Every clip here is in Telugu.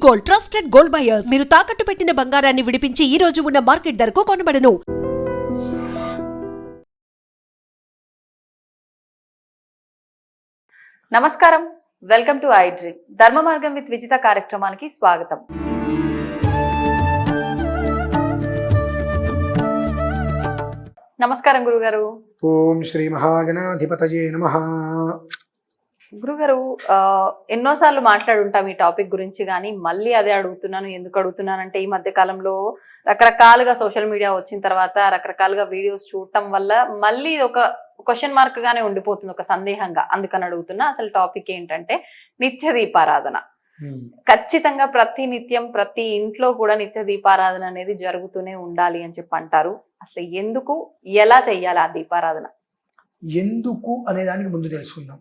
Gold, trusted gold buyers. మీరు తాకట్టు పెట్టిన బంగారాన్ని విడిపించి ఈ రోజు ఉన్న మార్కెట్ ధరకు కొనబడను. నమస్కారం, వెల్కమ్ టు ఐ డ్రీమ్. ధర్మ మార్గం విత్ విజిత కార్యక్రమానికి స్వాగతం. నమస్కారం గురుగారు. ఓం శ్రీ మహాగణాధిపతయే నమః. గురుగారు, ఎన్నోసార్లు మాట్లాడుంటాం ఈ టాపిక్ గురించి, కానీ మళ్ళీ అదే అడుగుతున్నాను. ఎందుకు అడుగుతున్నానంటే, ఈ మధ్య కాలంలో రకరకాలుగా సోషల్ మీడియా వచ్చిన తర్వాత రకరకాలుగా వీడియోస్ చూడటం వల్ల మళ్ళీ ఒక క్వశ్చన్ మార్క్ గానే ఉండిపోతుంది, ఒక సందేహంగా. అందుకని అడుగుతున్నా. అసలు టాపిక్ ఏంటంటే నిత్య దీపారాధన. ఖచ్చితంగా ప్రతి నిత్యం ప్రతి ఇంట్లో కూడా నిత్య దీపారాధన అనేది జరుగుతూనే ఉండాలి అని చెప్పి అంటారు. అసలు ఎందుకు, ఎలా చెయ్యాలి ఆ దీపారాధన? ఎందుకు అనే దానికి ముందు తెలుసుకుందాం.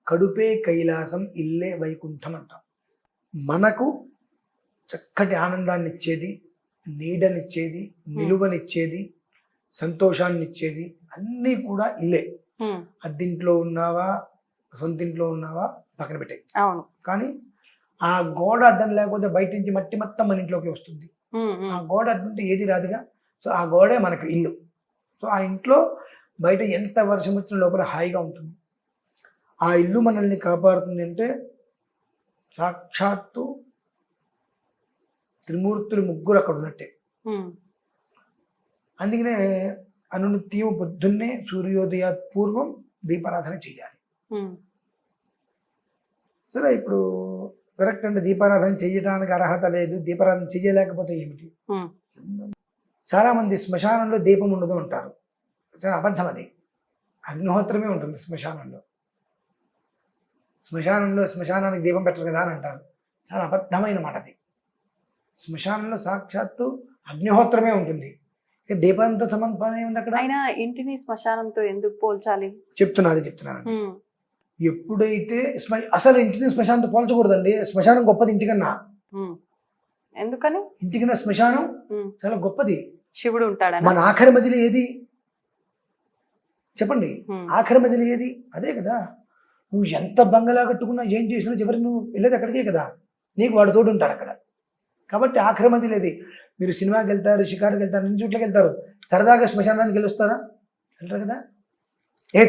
కడుపే కైలాసం, ఇల్లే వైకుంఠం అంటాం. మనకు చక్కటి ఆనందాన్ని ఇచ్చేది, నీడనిచ్చేది, నిలువనిచ్చేది, సంతోషాన్ని ఇచ్చేది అన్నీ కూడా ఇల్లే. అద్దింట్లో ఉన్నావా, సొంతింట్లో ఉన్నావా పక్కన పెట్టాయి. అవును. కానీ ఆ గోడ అడ్డం లేకపోతే బయట నుంచి మట్టి మొత్తం మన ఇంట్లోకి వస్తుంది. ఆ గోడ అడ్డంటే ఏది రాదుగా. సో ఆ గోడే మనకు ఇల్లు. సో ఆ ఇంట్లో బయట ఎంత వర్షం వచ్చిన లోపల హాయిగా ఉంటుంది. ఆ ఇల్లు మనల్ని కాపాడుతుంది అంటే సాక్షాత్తు త్రిమూర్తులు ముగ్గురు అక్కడ ఉన్నట్టే. అందుకనే అనునిత్యం పొద్దున్నే సూర్యోదయాత్ పూర్వం దీపారాధన చెయ్యాలి. సరే, ఇప్పుడు కరెక్ట్ అంటే దీపారాధన చేయడానికి అర్హత లేదు, దీపారాధన చేయలేకపోతే ఏమిటి? చాలా మంది శ్మశానంలో దీపం ఉండదు అంటారు. చాలా అబద్ధం. అది అగ్నిహోత్రమే ఉంటుంది శ్మశానంలో. శ్మశానానికి దీపం పెట్టరు కదా అని అంటారు. చాలా అబద్ధమైన మాట అది. శ్మశానంలో సాక్షాత్తు అగ్నిహోత్రమే ఉంటుంది. ఇక దీపంతో సంబంధం ఉంది అక్కడ. అయినా ఇంటిని శ్మశానంతో ఎందుకు పోల్చాలి? చెప్తున్నాను. ఎప్పుడైతే అసలు ఇంటిని శ్మశానంతో పోల్చకూడదండి. శ్మశానం గొప్పది ఇంటికన్నా. ఎందుకని? ఇంటికన్నా శ్మశానం చాలా గొప్పది. శివుడు ఉంటాడు. మన ఆఖరి మధ్యలో ఏది చెప్పండి? ఆఖరి మధ్యలో ఏది? అదే కదా. నువ్వు ఎంత బంగళా కట్టుకున్నా, ఏం చేసినా చివరికి నువ్వు వెళ్ళేది అక్కడికే కదా. నీకు వాడు తోడు ఉంటాడు అక్కడ. కాబట్టి ఆఖరి మధ్యలో ఏది? మీరు సినిమాకి వెళ్తారు, షికారుకి వెళ్తారు, అన్ని చోట్లకి వెళ్తారు. సరదాగా శ్మశానానికి వెళ్ళొస్తారా? వెళ్తారు కదా.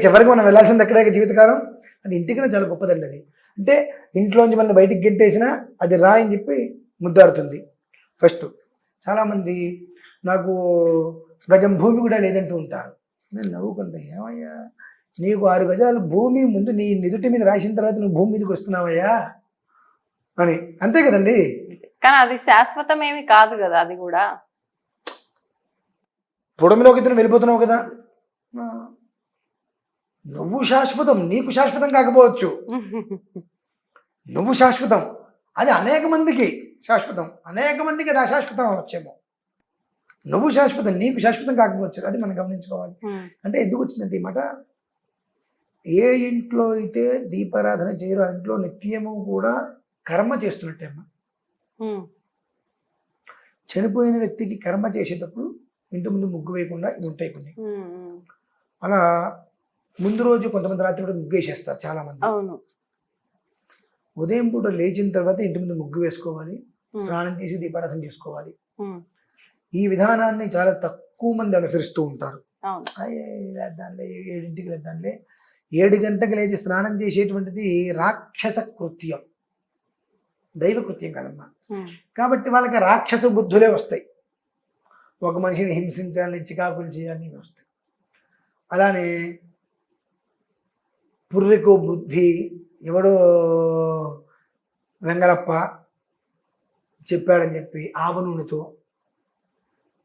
చివరికి మనం వెళ్ళాల్సింది అక్కడే జీవితకాలం. అంటే ఇంటికన్నా చాలా గొప్పదండి అది. అంటే ఇంట్లోంచి మనల్ని బయటికి గెట్టేసినా అది రాయని చెప్పి ముద్దాడుతుంది. ఫస్ట్ చాలామంది నాకు గజం భూమి కూడా లేదంటూ ఉంటారు. నేను నవ్వుకుంటా, ఏమయ్యా నీకు 6 గజాలు భూమి ముందు నీ నిదుటి మీద రాసిన తర్వాత నువ్వు భూమి మీదకి వస్తున్నావయ్యా అని. అంతే కదండి. కానీ అది శాశ్వతం ఏమి కాదు కదా. అది కూడా పొడమిలోకి ఇద్దరు వెళ్ళిపోతున్నావు కదా. నువ్వు శాశ్వతం, నీకు శాశ్వతం కాకపోవచ్చు. నువ్వు శాశ్వతం, అది అనేక మందికి శాశ్వతం, అనేక మందికి అది అశాశ్వతం అవ్వచ్చేమో. నువ్వు శాశ్వతం, నీకు శాశ్వతం కాకపోవచ్చు. అది మనం గమనించుకోవాలి. అంటే ఎందుకు వచ్చిందంటే ఈ మాట, ఏ ఇంట్లో అయితే దీపారాధన చేయరో ఆ ఇంట్లో నిత్యము కూడా కర్మ చేస్తున్నట్టే అమ్మ. చనిపోయిన వ్యక్తికి కర్మ చేసేటప్పుడు ఇంటి ముందు ముగ్గు వేయకుండా ఇవి ఉంటాయి కొన్ని. అలా ముందు రోజు కొంతమంది రాత్రి కూడా ముగ్గు వేసేస్తారు చాలా మంది. ఉదయం పూట లేచిన తర్వాత ఇంటి ముందు ముగ్గు వేసుకోవాలి, స్నానం చేసి దీపారాధన చేసుకోవాలి. ఈ విధానాన్ని చాలా తక్కువ మంది అనుసరిస్తూ ఉంటారు. లేద్దాంలే 7ంటికి లేద్దాంలే. 7 గంటలకు లేచి స్నానం చేసేటువంటిది రాక్షస కృత్యం, దైవ కృత్యం కాదమ్మా. కాబట్టి వాళ్ళకి రాక్షస బుద్ధులే వస్తాయి. ఒక మనిషిని హింసించాలని, చికాకులు చేయాలని వస్తాయి. అలానే పుర్రెకో బుద్ధి ఎవడో వెంగళప్ప చెప్పాడని చెప్పి ఆవ నూనెతో,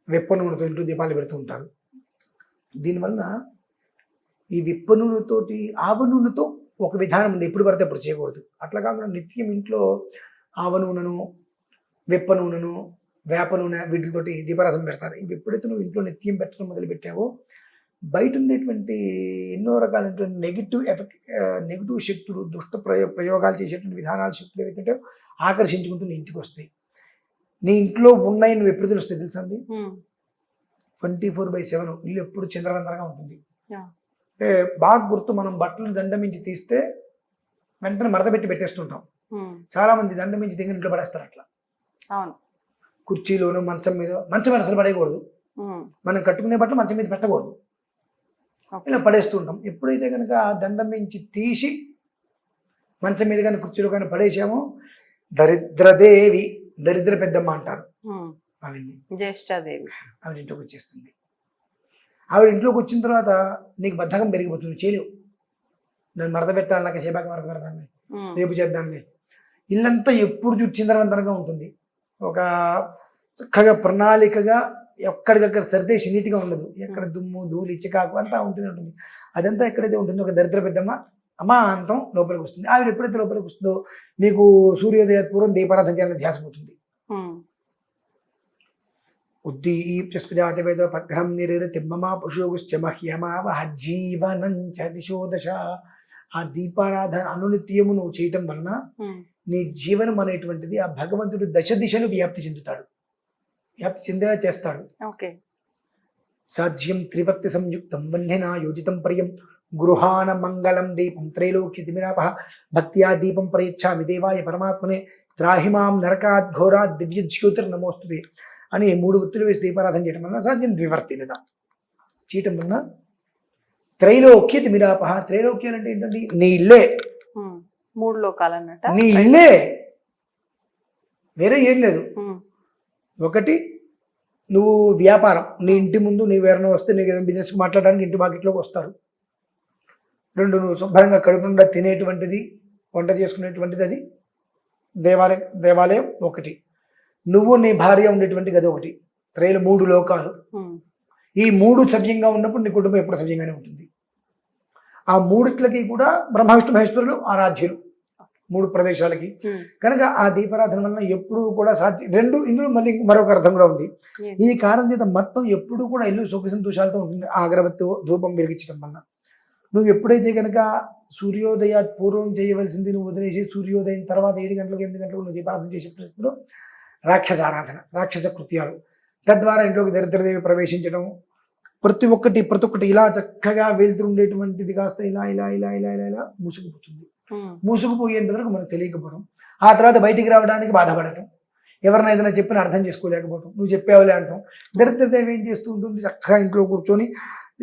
వెప్ప నూనెతో ఇంట్లో దీపాలు పెడుతూ ఉంటారు. దీనివల్ల ఈ వెప్ప నూనెతోటి, ఆవ నూనెతో ఒక విధానం ఉంది, ఎప్పుడు పడితే అప్పుడు చేయకూడదు. అట్లా కాకుండా నిత్యం ఇంట్లో ఆవ నూనెను, వెప్ప నూనెను, వేప నూనె వీటితోటి దీపారాధన పెడతారు. ఇవి ఎప్పుడైతే నువ్వు ఇంట్లో నిత్యం పెట్టడం మొదలు పెట్టావో బయట ఉండేటువంటి ఎన్నో రకాలైనటువంటి నెగిటివ్ శక్తులు, దుష్ట ప్రయోగాలు చేసేటువంటి విధానాల శక్తులు ఏవైతే ఆకర్షించుకుంటూ నీ ఇంటికి వస్తాయి. నీ ఇంట్లో ఉన్నాయి నువ్వు ఎప్పుడు తెలుస్తాయి తెలుసా అండి? 24/7 ఇల్లు ఎప్పుడు చంద్రవంతరంగా ఉంటుంది. అంటే బాగా గుర్తు, మనం బట్టలు దండం నుంచి తీస్తే వెంటనే మడత పెట్టేస్తుంటాం. చాలా మంది దండం మించి దిగిన ఇంట్లో పడేస్తారు అట్లా. అవును. కుర్చీలోను మంచం మీద అసలు పడేయకూడదు. మనం కట్టుకునే బట్టలు మంచం మీద పెట్టకూడదు, ఇలా పడేస్తుంటాం. ఎప్పుడైతే కనుక ఆ దండం మించి తీసి మంచం మీద కానీ కుర్చీలో కానీ పడేసామో దరిద్రదేవి, దరిద్ర పెద్దమ్మ అంటారు ఆవిడ్ని, జ్యేష్ఠాదేవి. ఆవిడ ఇంట్లోకి వచ్చేస్తుంది. ఆవిడ ఇంట్లోకి వచ్చిన తర్వాత నీకు బద్ధకం పెరిగిపోతుంది, చేయలేవు. నన్ను మడత పెట్టాలి, నాకు సేపాకి మడత పెడతాను, రేపు చేద్దాంలే. ఇల్లంతా ఎప్పుడు చిందరవందరగా ఉంటుంది. ఒక చక్కగా ప్రణాళికగా ఎక్కడికక్కడ సర్దేసి నీట్గా ఉండదు. ఎక్కడ దుమ్ము ధూళి చికాకు అంతా ఉంటూనే ఉంటుంది. అదంతా ఎక్కడైతే ఉంటుందో ఒక దరిద్ర పెద్దమ్మ అమాంతం లోపలికి వస్తుంది. ఆవిడ ఎప్పుడైతే లోపలికి వస్తుందో నీకు సూర్యోదయ పూర్వం దీపారాధన చేయాలని ధ్యాస పోతుంది. ఉద్దీప్యస్ఫుజాతవేద పగ్రహం నిరేతిమ్మమా పుషోగుశ్చ మహ్యమావహ జీవనం చ దిశోదశ. ఆ దీపారాధన అనునిత్యము నువ్వు చేయటం వలన నీ జీవనం అనేటువంటిది ఆ భగవంతుడు దశ దిశలు వ్యాప్తి చెందుతాడు, వ్యాప్తి చెందేలా చేస్తాడు. సాధ్యం త్రివర్తి సంయుక్తం వన్యనా యోజితం ప్రియం గృహాన మంగళం దీపం త్రైలోక్య తిమిరాపహ భక్త్యా దీపం ప్రయచ్ఛామి దేవాయ పరమాత్మనే త్రాహిమాం నరకాద్ ఘోరాద్ దివ్య జ్యోతిర్నమోస్తుతే అని 3 ఒత్తులు వేసి దీపారాధన చేయడం వలన సాధ్యం ద్వివర్తి లేదా చేయటం వలన త్రైలోక్య తిమిరాపహ. త్రైలోక్యాలు అంటే ఏంటంటే నీ ఇల్లే, 3 లోకాలు అన్నట్ట. నీ ఇల్లే, వేరే ఏం లేదు. ఒకటి నువ్వు వ్యాపారం, నీ ఇంటి ముందు నీవు ఎవరైనా వస్తే నీకు ఏదైనా బిజినెస్ మాట్లాడడానికి ఇంటి మార్కెట్లోకి వస్తారు. 2 నువ్వు శుభ్రంగా కడుపుండా తినేటువంటిది, వంట చేసుకునేటువంటిది అది దేవాలయం ఒకటి. నువ్వు నీ భార్య ఉండేటువంటి గది ఒకటి. త్రైలు 3 లోకాలు. ఈ 3 సవ్యంగా ఉన్నప్పుడు నీ కుటుంబం ఎప్పుడు సవ్యంగానే ఉంటుంది. ఆ 3టికి కూడా బ్రహ్మ విష్ణు మహేశ్వరులు ఆరాధ్యులు 3 ప్రదేశాలకి. కనుక ఆ దీపారాధన వలన ఎప్పుడు కూడా సాధ్యం. 2 ఇందులో మళ్ళీ మరొక అర్థం కూడా ఉంది. ఈ కారణం చేత మొత్తం ఎప్పుడు కూడా ఇల్లు సుఖ సంతోషాలతో ఉంటుంది. ఆ అగరబత్తి ధూపం వెలిగించడం వలన నువ్వు ఎప్పుడైతే కనుక సూర్యోదయ పూర్వం చేయవలసింది నువ్వు వదిలేసి సూర్యోదయం తర్వాత 7 గంటలకు 8 గంటలకు నువ్వు దీపారాధన చేసే పరిస్థితిలో రాక్షస ఆరాధన, రాక్షస కృత్యాలు, తద్వారా ఇంట్లోకి దరిద్రదేవి ప్రవేశించడం, ప్రతి ఒక్కటి ఇలా చక్కగా వెళ్తుండేటువంటిది కాస్త ఇలా ఇలా ఇలా ఇలా ఇలా ఇలా మూసుకుపోతుంది. మూసుకుపోయేంత వరకు మనకు తెలియకపోవడం, ఆ తర్వాత బయటికి రావడానికి బాధపడటం, ఎవరిని ఏదైనా చెప్పిన అర్థం చేసుకోలేకపోవటం, నువ్వు చెప్పావులే అంటాం. దరిద్రదేవి ఏం చేస్తూ ఉంటుంది, చక్కగా ఇంట్లో కూర్చొని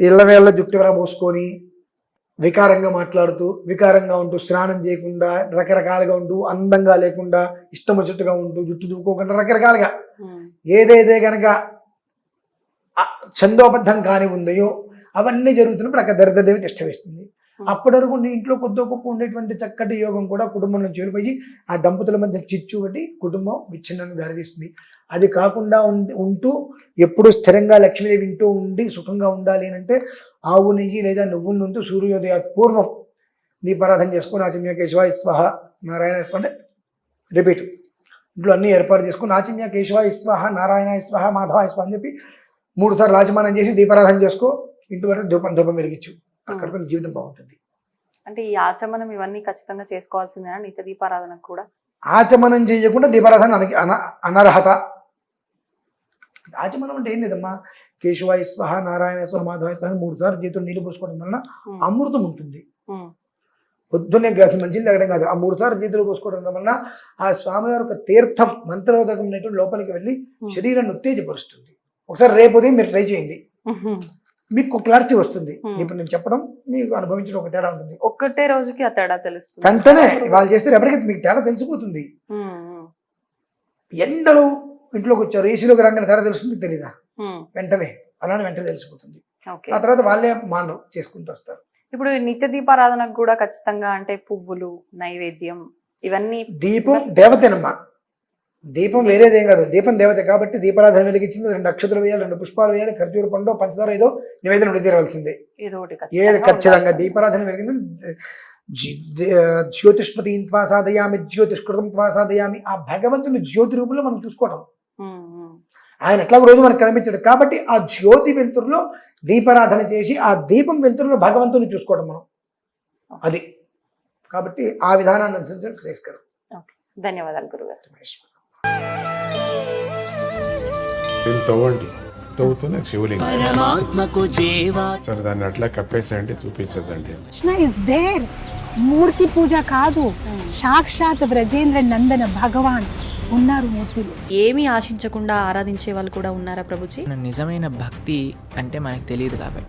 ఇళ్ళవేళ్ళ జుట్టు ఎవరా పోసుకొని వికారంగా మాట్లాడుతూ, వికారంగా ఉంటూ, స్నానం చేయకుండా, రకరకాలుగా ఉంటూ, అందంగా లేకుండా, ఇష్టం వచ్చేట్టుగా ఉంటూ, జుట్టు దూకోకుండా రకరకాలుగా ఏదైతే కనుక ఛందోబద్ధం కాని ఉందో అవన్నీ జరుగుతున్నప్పుడు అక్కడ దరిద్రదేవి తిష్ట వేస్తుంది. అప్పటి వరకు నీ ఇంట్లో కొద్ది గొప్ప ఉండేటువంటి చక్కటి యోగం కూడా కుటుంబం నుంచి వెళ్ళిపోయి ఆ దంపతుల మధ్య చిచ్చు బట్టి కుటుంబం విచ్ఛిన్నానికి దారితీస్తుంది. అది కాకుండా ఉంటూ ఎప్పుడు స్థిరంగా లక్ష్మీదేవి ఇంటూ ఉండి సుఖంగా ఉండాలి అంటే ఆవు నెయ్యి లేదా నువ్వుల నుండి సూర్యోదయ పూర్వం దీపారాధన చేసుకుని ఆచమ్య కేశవాయ స్వహ నారాయణ స్వ అంటే రిపీట్ ఇంట్లో అన్ని ఏర్పాటు చేసుకుని ఆచమ్య కేశవాయ స్వహ నారాయణ స్వహ మాధవాయ స్వ అని చెప్పి 3 సార్లు ఆచమనం చేసి దీపారాధన చేసుకో. ఇంటి వరకు ధూపం వెలిగించు, అక్కడితో జీవితం బాగుంటుంది. అంటే ఈ ఆచమనం ఇవన్నీ ఖచ్చితంగా చేసుకోవాల్సిందేనా నిత్య దీపారాధనకు కూడా? ఆచమనం చేయకుండా దీపారాధన అనర్హత. ఆచమనం అంటే ఏం లేదమ్మా, కేశవాయ స్వహ నారాయణ స్వహ మాధవాయ స్వహ 3 సార్లు జీవితం నీళ్ళు పోసుకోవడం వలన అమృతం ఉంటుంది. పొద్దున్నే గ్లాసు మంచిది తాగడం కాదు, ఆ 3 సార్లు జీవితంలో పోసుకోవడం వలన ఆ స్వామివారి యొక్క తీర్థం మంత్రోదకం అనేటువంటి లోపలికి వెళ్ళి శరీరాన్ని ఉత్తేజపరుస్తుంది. ఒకసారి రేపు ఉదయం మీరు ట్రై చేయండి, మీకు క్లారిటీ వస్తుంది. ఇప్పుడు నేను చెప్పడం మీకు అనుభవించడం ఒక తేడా ఉంటుంది. ఒక్కటే రోజుకి ఆ తేడా తెలుస్తుంది. వెంటనే వాళ్ళు చేస్తే ఎప్పటికీ మీకు తేడా తెలిసిపోతుంది. ఎండలు ఇంట్లోకి వచ్చారు, ఏసీలోకి రంగన తేడా తెలుస్తుంది తెలీదా? వెంటనే తెలిసిపోతుంది. ఆ తర్వాత వాళ్ళే మానరు చేసుకుంటూ వస్తారు. ఇప్పుడు నిత్య దీపారాధనకు కూడా ఖచ్చితంగా అంటే పువ్వులు, నైవేద్యం ఇవన్నీ. దీపం దేవతేనమ్మా, దీపం వేరేదేం కాదు. దీపం దేవత కాబట్టి దీపారాధన వెలిగించింది 2 అక్షతలు వేయాలి, 2 పుష్పాలు వేయాలి, ఖర్జూర పండు పంచదార ఏదో నివేదన ఉండి తీరవలసిందే. ఏది ఖచ్చితంగా దీపారాధన వెలిగింది. జ్యోతిష్పతి త్వా సాధయామి జ్యోతిష్కృతం త్వా సాధయామి. ఆ భగవంతుని జ్యోతి రూపంలో మనం చూసుకోవడం. ఆయన ఎట్లా రోజు మనకు కనిపించాడు కాబట్టి ఆ జ్యోతి వెలుతురులో దీపారాధన చేసి ఆ దీపం వెలుతురులో భగవంతుని చూసుకోవడం మనం. అది కాబట్టి ఆ విధానాన్ని అనుసరించడం శ్రేయస్కరం. ధన్యవాదాలు గురుగారు. తవ్వండి, తవ్వుతూనే శివలింగం. సరే దాన్ని అట్లా కప్పేసేయండి, చూపించదండి. Krishna is there. మూర్తి పూజ కాదు, సాక్షాత్ బ్రజేంద్ర నందన భగవాన్ ఉన్నారు మూర్తిలో. ఏమీ ఆశించకుండా ఆరాధించే వాళ్ళు కూడా ఉన్నారా ప్రభుజీ? నిజమైన భక్తి అంటే మనకు తెలియదు కాబట్టి